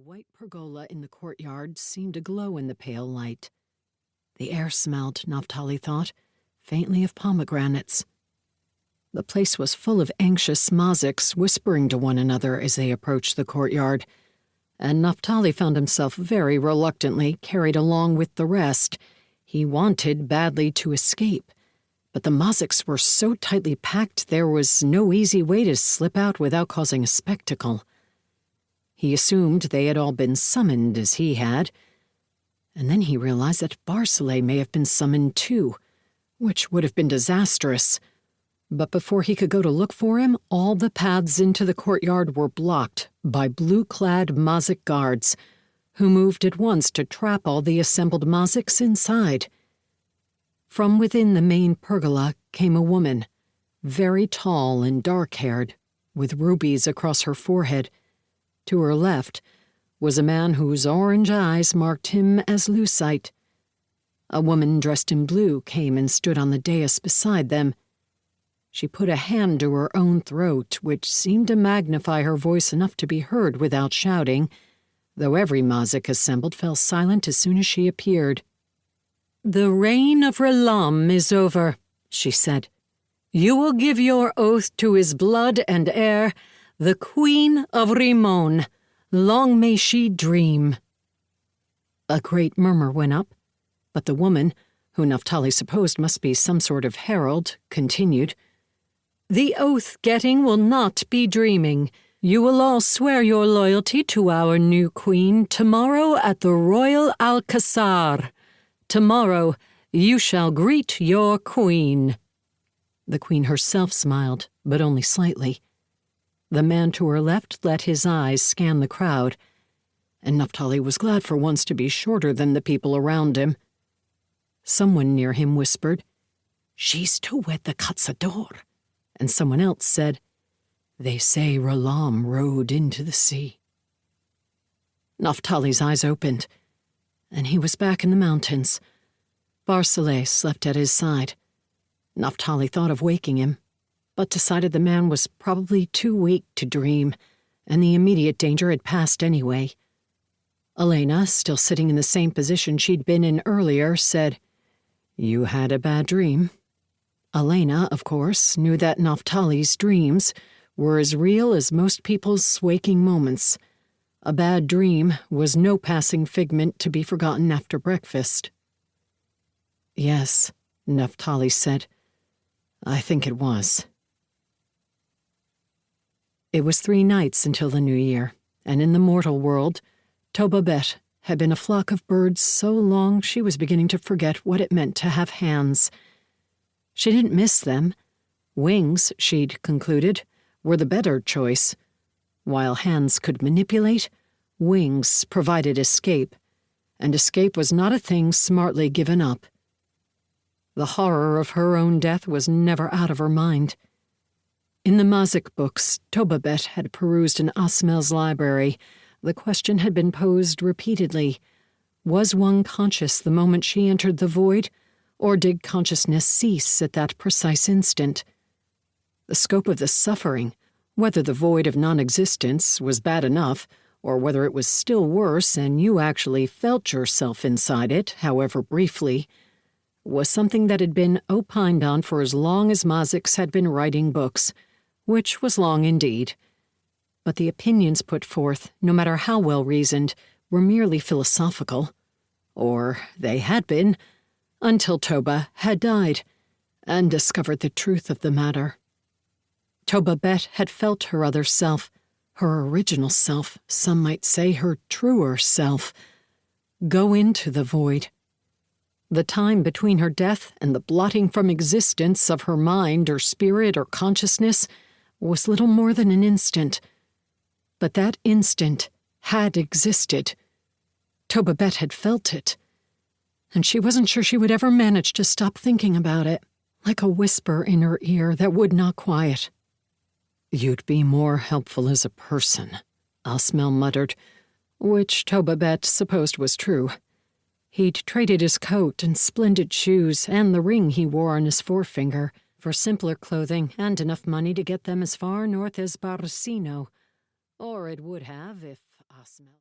white pergola in the courtyard seemed to glow in the pale light. The air smelled, Naftaly thought, faintly of pomegranates. The place was full of anxious Maziks whispering to one another as they approached the courtyard, and Naftaly found himself very reluctantly carried along with the rest. He wanted badly to escape, but the Maziks were so tightly packed there was no easy way to slip out without causing a spectacle. He assumed they had all been summoned as he had, and then he realized that Barcelay may have been summoned too, which would have been disastrous. But before he could go to look for him, all the paths into the courtyard were blocked by blue-clad Mazik guards, who moved at once to trap all the assembled Maziks inside. From within the main pergola came a woman, very tall and dark-haired, with rubies across her forehead. To her left was a man whose orange eyes marked him as lucite. A woman dressed in blue came and stood on the dais beside them. She put a hand to her own throat, which seemed to magnify her voice enough to be heard without shouting, though every Mazik assembled fell silent as soon as she appeared. "The reign of Relam is over," she said. "You will give your oath to his blood and heir, the Queen of Rimon. Long may she dream." A great murmur went up, but the woman, who Naftaly supposed must be some sort of herald, continued. "The oath-getting will not be dreaming. You will all swear your loyalty to our new queen tomorrow at the Royal Alcazar. Tomorrow you shall greet your queen." The queen herself smiled, but only slightly. The man to her left let his eyes scan the crowd, and Naftaly was glad for once to be shorter than the people around him. Someone near him whispered, "She's to wed the Caçador," and someone else said, "They say Relam rode into the sea." Naftaly's eyes opened, and he was back in the mountains. Barcelay slept at his side. Naftaly thought of waking him, but decided the man was probably too weak to dream, and the immediate danger had passed anyway. Elena, still sitting in the same position she'd been in earlier, said, "You had a bad dream." Elena, of course, knew that Naftaly's dreams were as real as most people's waking moments. A bad dream was no passing figment to be forgotten after breakfast. "Yes," Naftaly said. "I think it was." It was 3 nights until the new year, and in the mortal world, Toba had been a flock of birds so long she was beginning to forget what it meant to have hands. She didn't miss them. Wings, she'd concluded, were the better choice. While hands could manipulate, wings provided escape, and escape was not a thing smartly given up. The horror of her own death was never out of her mind. In the Mazik books Toba had perused in Asmel's library, the question had been posed repeatedly. Was one conscious the moment she entered the void, or did consciousness cease at that precise instant? The scope of the suffering, whether the void of non-existence was bad enough, or whether it was still worse and you actually felt yourself inside it, however briefly, was something that had been opined on for as long as Maziks had been writing books, which was long indeed. But the opinions put forth, no matter how well-reasoned, were merely philosophical. Or they had been, until Toba had died and discovered the truth of the matter. Toba had felt her other self, her original self, some might say her truer self, go into the void. The time between her death and the blotting from existence of her mind or spirit or consciousness was little more than an instant. But that instant had existed. Toba had felt it, and she wasn't sure she would ever manage to stop thinking about it, like a whisper in her ear that would not quiet. "You'd be more helpful as a person," Asmel muttered, which Toba supposed was true. He'd traded his coat and splendid shoes and the ring he wore on his forefinger for simpler clothing and enough money to get them as far north as Barcino. Or it would have if Asmel...